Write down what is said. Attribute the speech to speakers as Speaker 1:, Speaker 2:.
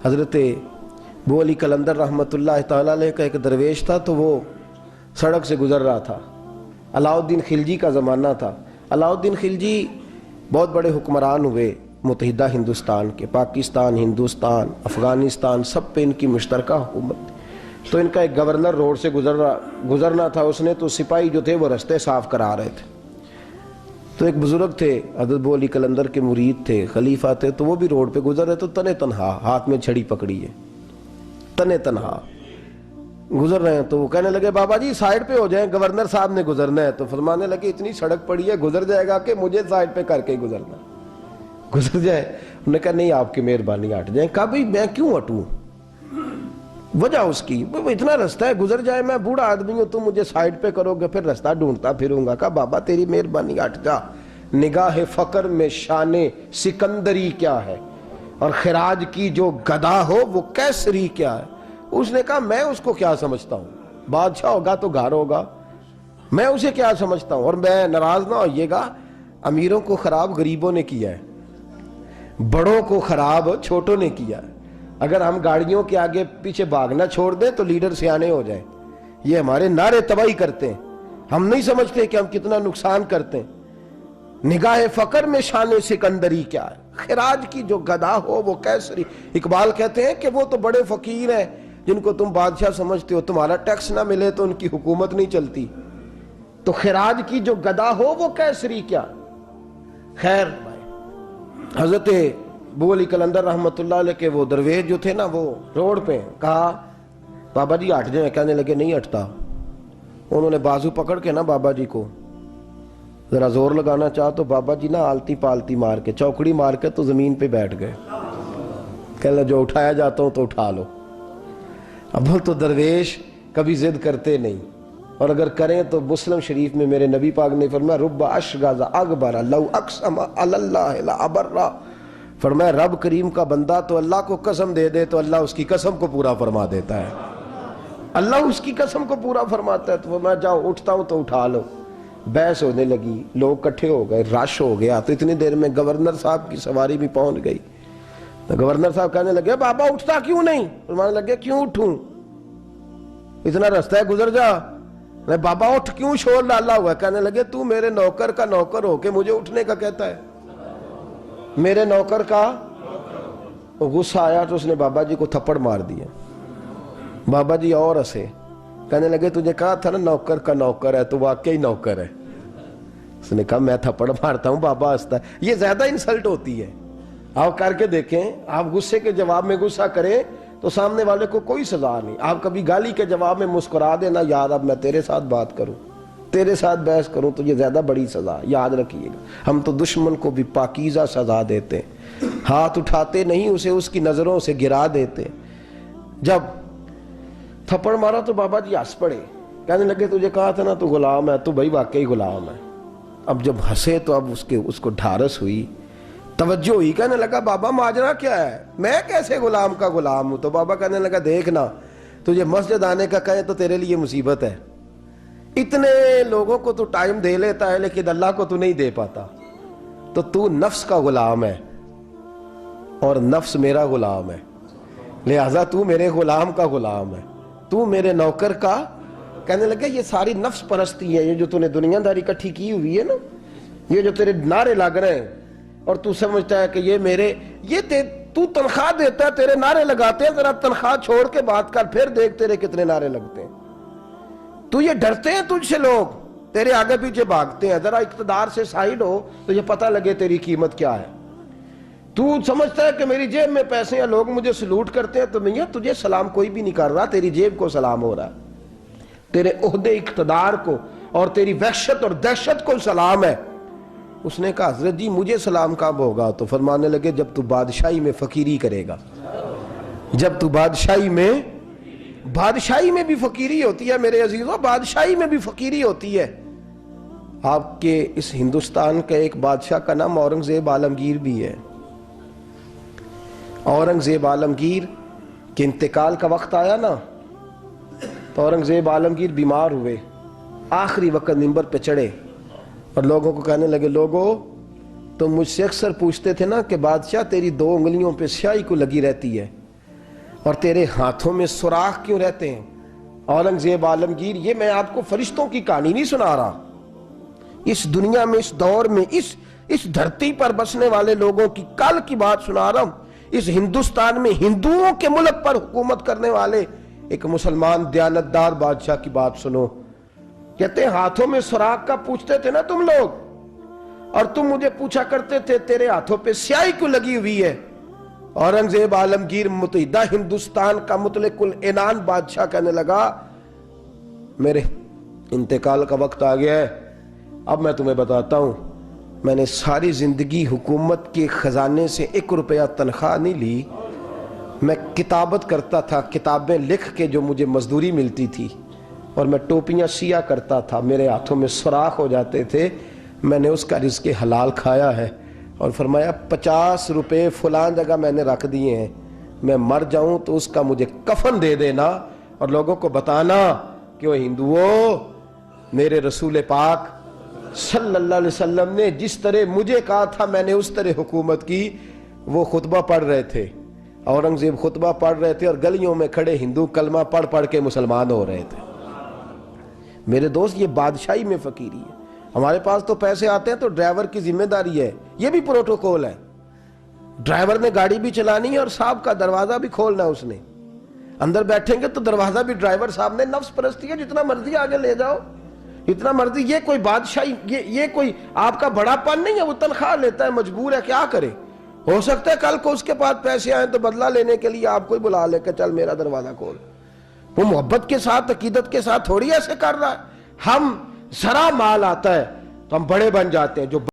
Speaker 1: حضرت ابو علی قلندر رحمۃ اللہ تعالیٰ علیہ کا ایک درویش تھا، تو وہ سڑک سے گزر رہا تھا۔ علاؤ الدین خلجی کا زمانہ تھا۔ علاؤ الدین خلجی بہت بڑے حکمران ہوئے متحدہ ہندوستان کے، پاکستان، ہندوستان، افغانستان، سب پہ ان کی مشترکہ حکومت۔ تو ان کا ایک گورنر روڈ سے گزرنا تھا، اس نے تو سپاہی جو تھے وہ رستے صاف کرا رہے تھے۔ تو ایک بزرگ تھے، حضرت ابو علی قلندر کے مرید تھے، خلیفہ تھے، تو وہ بھی روڈ پہ گزر رہے، تو تنے تنہا ہاتھ میں چھڑی پکڑی ہے، تنے تنہا گزر رہے ہیں۔ تو وہ کہنے لگے بابا جی سائیڈ پہ ہو جائیں، گورنر صاحب نے گزرنا ہے۔ تو فرمانے لگے اتنی سڑک پڑی ہے، گزر جائے گا کہ مجھے سائیڈ پہ کر کے ہی گزرنا، گزر جائے۔ انہوں نے کہا نہیں آپ کی مہربانی ہٹ جائیں۔ کہا بھائی میں کیوں ہٹوں؟ وجہ اس کی اتنا رستہ ہے، گزر جائے، میں بوڑھا آدمی ہوں، تم مجھے سائیڈ پہ کرو گے، پھر رستہ ڈھونڈتا پھروں گا۔ کہا بابا تیری مہربانی ہٹ جا، نگاہ فقر میں شان سکندری کیا ہے، اور خراج کی جو گدا ہو وہ کیسری کیا ہے۔ اس نے کہا میں اس کو کیا سمجھتا ہوں، بادشاہ ہوگا تو گھر ہوگا، میں اسے کیا سمجھتا ہوں۔ اور میں ناراض نہ ہوئیے گا، امیروں کو خراب غریبوں نے کیا ہے، بڑوں کو خراب چھوٹوں نے کیا ہے۔ اگر ہم گاڑیوں کے آگے پیچھے بھاگنا چھوڑ دیں تو لیڈر سیانے ہو جائیں۔ یہ ہمارے نعرے تباہی کرتے ہیں، ہم نہیں سمجھتے کہ ہم کتنا نقصان کرتے ہیں۔ نگاہ فقر میں شان سکندری کیا ہے، خراج کی جو گدا ہو وہ کیسری۔ اقبال کہتے ہیں کہ وہ تو بڑے فقیر ہیں جن کو تم بادشاہ سمجھتے ہو، تمہارا ٹیکس نہ ملے تو ان کی حکومت نہیں چلتی، تو خراج کی جو گدا ہو وہ کیسری کیا۔ خیر حضرت ابو علی قلندر رحمۃ اللہ علیہ کے وہ درویش جو تھے نا، وہ روڈ پہ کہا بابا جی ہٹ جائیں۔ کہنے لگے نہیں ہٹتا۔ انہوں نے بازو پکڑ کے نا بابا جی کو ذرا زور لگانا چاہا تو بابا جی نا آلتی پالتی مار کے، چوکڑی مار کے تو زمین پہ بیٹھ گئے۔ کہنے لگے جو اٹھایا جاتا ہوں تو اٹھا لو۔ اب تو درویش کبھی ضد کرتے نہیں، اور اگر کریں تو مسلم شریف میں میرے نبی پاک نے فرمایا رب اشغاز اکبر لو اقسم علی اللہ لابرہ، فرمایا رب کریم کا بندہ تو اللہ کو قسم دے دے تو اللہ اس کی قسم کو پورا فرما دیتا ہے، اللہ اس کی قسم کو پورا فرماتا ہے۔ تو فرمایا جاؤ اٹھتا ہوں تو اٹھا لو۔ بحث ہونے لگی، لوگ کٹھے ہو گئے، رش ہو گیا، تو اتنی دیر میں گورنر صاحب کی سواری بھی پہنچ گئی۔ تو گورنر صاحب کہنے لگے بابا اٹھتا کیوں نہیں؟ فرمانے لگے کیوں اٹھوں، اتنا رستہ ہے گزر جا۔ میں بابا اٹھ کیوں شور ڈالا ہوا ہے؟ کہنے لگے تو میرے نوکر کا نوکر ہو کے مجھے اٹھنے کا کہتا ہے، میرے نوکر کا۔ غصہ آیا تو اس نے بابا جی کو تھپڑ مار دیا۔ بابا جی اور ہنسے، کہنے لگے تجھے کہا تھا نا نوکر کا نوکر ہے، تو واقعی نوکر ہے۔ اس نے کہا میں تھپڑ مارتا ہوں، بابا ہنستا ہے۔ یہ زیادہ انسلٹ ہوتی ہے، آپ کر کے دیکھیں، آپ غصے کے جواب میں غصہ کریں تو سامنے والے کو کوئی سزا نہیں۔ آپ کبھی گالی کے جواب میں مسکرا دینا، یار اب میں تیرے ساتھ بات کروں، تیرے ساتھ بحث کروں تو یہ زیادہ بڑی سزا، یاد رکھیے گا۔ ہم تو دشمن کو بھی پاکیزہ سزا دیتے ہیں، ہاتھ اٹھاتے نہیں، اسے اس کی نظروں سے گرا دیتے۔ جب تھپڑ مارا تو بابا جی ہنس پڑے، کہنے لگے تجھے کہا تھا نا تو غلام ہے، تو بھائی واقعی غلام ہے۔ اب جب ہنسے تو اب اس کو ڈھارس ہوئی، توجہ ہوئی، کہنے لگا بابا ماجرا کیا ہے، میں کیسے غلام کا غلام ہوں؟ تو بابا کہنے لگا دیکھنا، تجھے مسجد آنے کا کہے تو تیرے لیے مصیبت ہے، اتنے لوگوں کو تو ٹائم دے لیتا ہے لیکن اللہ کو تو نہیں دے پاتا، تو نفس کا غلام ہے اور نفس میرا غلام ہے، لہذا تو میرے غلام کا غلام ہے، تو میرے نوکر کا۔ کہنے لگے یہ ساری نفس پرستی ہے، یہ جو تو نے دنیا داری اکٹھی کی ہوئی ہے نا، یہ جو تیرے نعرے لگ رہے ہیں اور تو سمجھتا ہے کہ یہ میرے، تو تنخواہ دیتا ہے، تیرے نعرے لگاتے ہیں، ذرا تنخواہ چھوڑ کے بات کر، پھر دیکھ تیرے کتنے نعرے لگتے ہیں۔ تو یہ ڈرتے ہیں تجھ سے لوگ، تیرے آگے پیچھے بھاگتے ہیں، ذرا اقتدار سے سائیڈ ہو تو یہ پتہ لگے تیری قیمت کیا ہے۔ تو سمجھتا ہے کہ میری جیب میں پیسے ہیں، لوگ مجھے سلوٹ کرتے ہیں، تو میاں تجھے سلام کوئی بھی نہیں کر رہا، تیری جیب کو سلام ہو رہا ہے، تیرے عہدے اقتدار کو اور تیری وحشت اور دہشت کو سلام ہے۔ اس نے کہا حضرت جی مجھے سلام کب ہوگا؟ تو فرمانے لگے جب تو بادشاہی میں فقیری کرے گا، جب تو بادشاہی میں بھی فقیری ہوتی ہے میرے عزیزوں، بادشاہی میں بھی فقیری ہوتی ہے۔ آپ کے اس ہندوستان کا ایک بادشاہ کا نام اورنگزیب عالمگیر بھی ہے۔ اورنگزیب عالمگیر کے انتقال کا وقت آیا نا، تو اورنگزیب عالمگیر بیمار ہوئے، آخری وقت منبر پہ چڑھے اور لوگوں کو کہنے لگے لوگوں تم مجھ سے اکثر پوچھتے تھے نا کہ بادشاہ تیری 2 انگلیوں پہ سیاہی کو لگی رہتی ہے، اور تیرے ہاتھوں میں سوراخ کیوں رہتے ہیں؟ اورنگزیب عالمگیر، یہ میں آپ کو فرشتوں کی کہانی نہیں سنا رہا، اس دنیا میں، اس دور میں، اس دھرتی پر بسنے والے لوگوں کی کل کی بات سنا رہا ہوں۔ اس ہندوستان میں ہندوؤں کے ملک پر حکومت کرنے والے ایک مسلمان دیانتدار بادشاہ کی بات سنو۔ کہتے ہیں ہاتھوں میں سوراخ کا پوچھتے تھے نا تم لوگ، اور تم مجھے پوچھا کرتے تھے تیرے ہاتھوں پہ سیاہی کیوں لگی ہوئی ہے؟ اورنگزیب عالمگیر متحدہ ہندوستان کا مطلق العنان بادشاہ کہنے لگا میرے انتقال کا وقت آ گیا ہے، اب میں تمہیں بتاتا ہوں، میں نے ساری زندگی حکومت کے خزانے سے 1 روپیہ تنخواہ نہیں لی، میں کتابت کرتا تھا، کتابیں لکھ کے جو مجھے مزدوری ملتی تھی، اور میں ٹوپیاں سیا کرتا تھا، میرے ہاتھوں میں سوراخ ہو جاتے تھے، میں نے اس کا رزق حلال کھایا ہے۔ اور فرمایا 50 روپے فلاں جگہ میں نے رکھ دیے ہیں، میں مر جاؤں تو اس کا مجھے کفن دے دینا، اور لوگوں کو بتانا کہ وہ ہندوؤں، میرے رسول پاک صلی اللہ علیہ وسلم نے جس طرح مجھے کہا تھا میں نے اس طرح حکومت کی۔ وہ خطبہ پڑھ رہے تھے، اورنگزیب خطبہ پڑھ رہے تھے، اور گلیوں میں کھڑے ہندو کلمہ پڑھ پڑھ کے مسلمان ہو رہے تھے۔ میرے دوست، یہ بادشاہی میں فقیری ہے۔ ہمارے پاس تو پیسے آتے ہیں تو ڈرائیور کی ذمہ داری ہے، یہ بھی پروٹوکول ہے، ڈرائیور نے گاڑی بھی چلانی ہے اور صاحب کا دروازہ بھی کھولنا ہے، اس نے اندر بیٹھیں گے تو دروازہ بھی ڈرائیور صاحب نے۔ نفس پرستی ہے، جتنا مرضی آگے لے جاؤ، جتنا مرضی، یہ کوئی بادشاہی، یہ کوئی آپ کا بڑا پن نہیں ہے۔ وہ تنخواہ لیتا ہے، مجبور ہے، کیا کرے؟ ہو سکتا ہے کل کو اس کے پاس پیسے آئیں تو بدلہ لینے کے لیے آپ کو ہی بلا لے کہ چل میرا دروازہ کھول۔ وہ محبت کے ساتھ، عقیدت کے ساتھ تھوڑی ایسے کر رہا ہے۔ ہم ذرا مال آتا ہے تو ہم بڑے بن جاتے ہیں، جو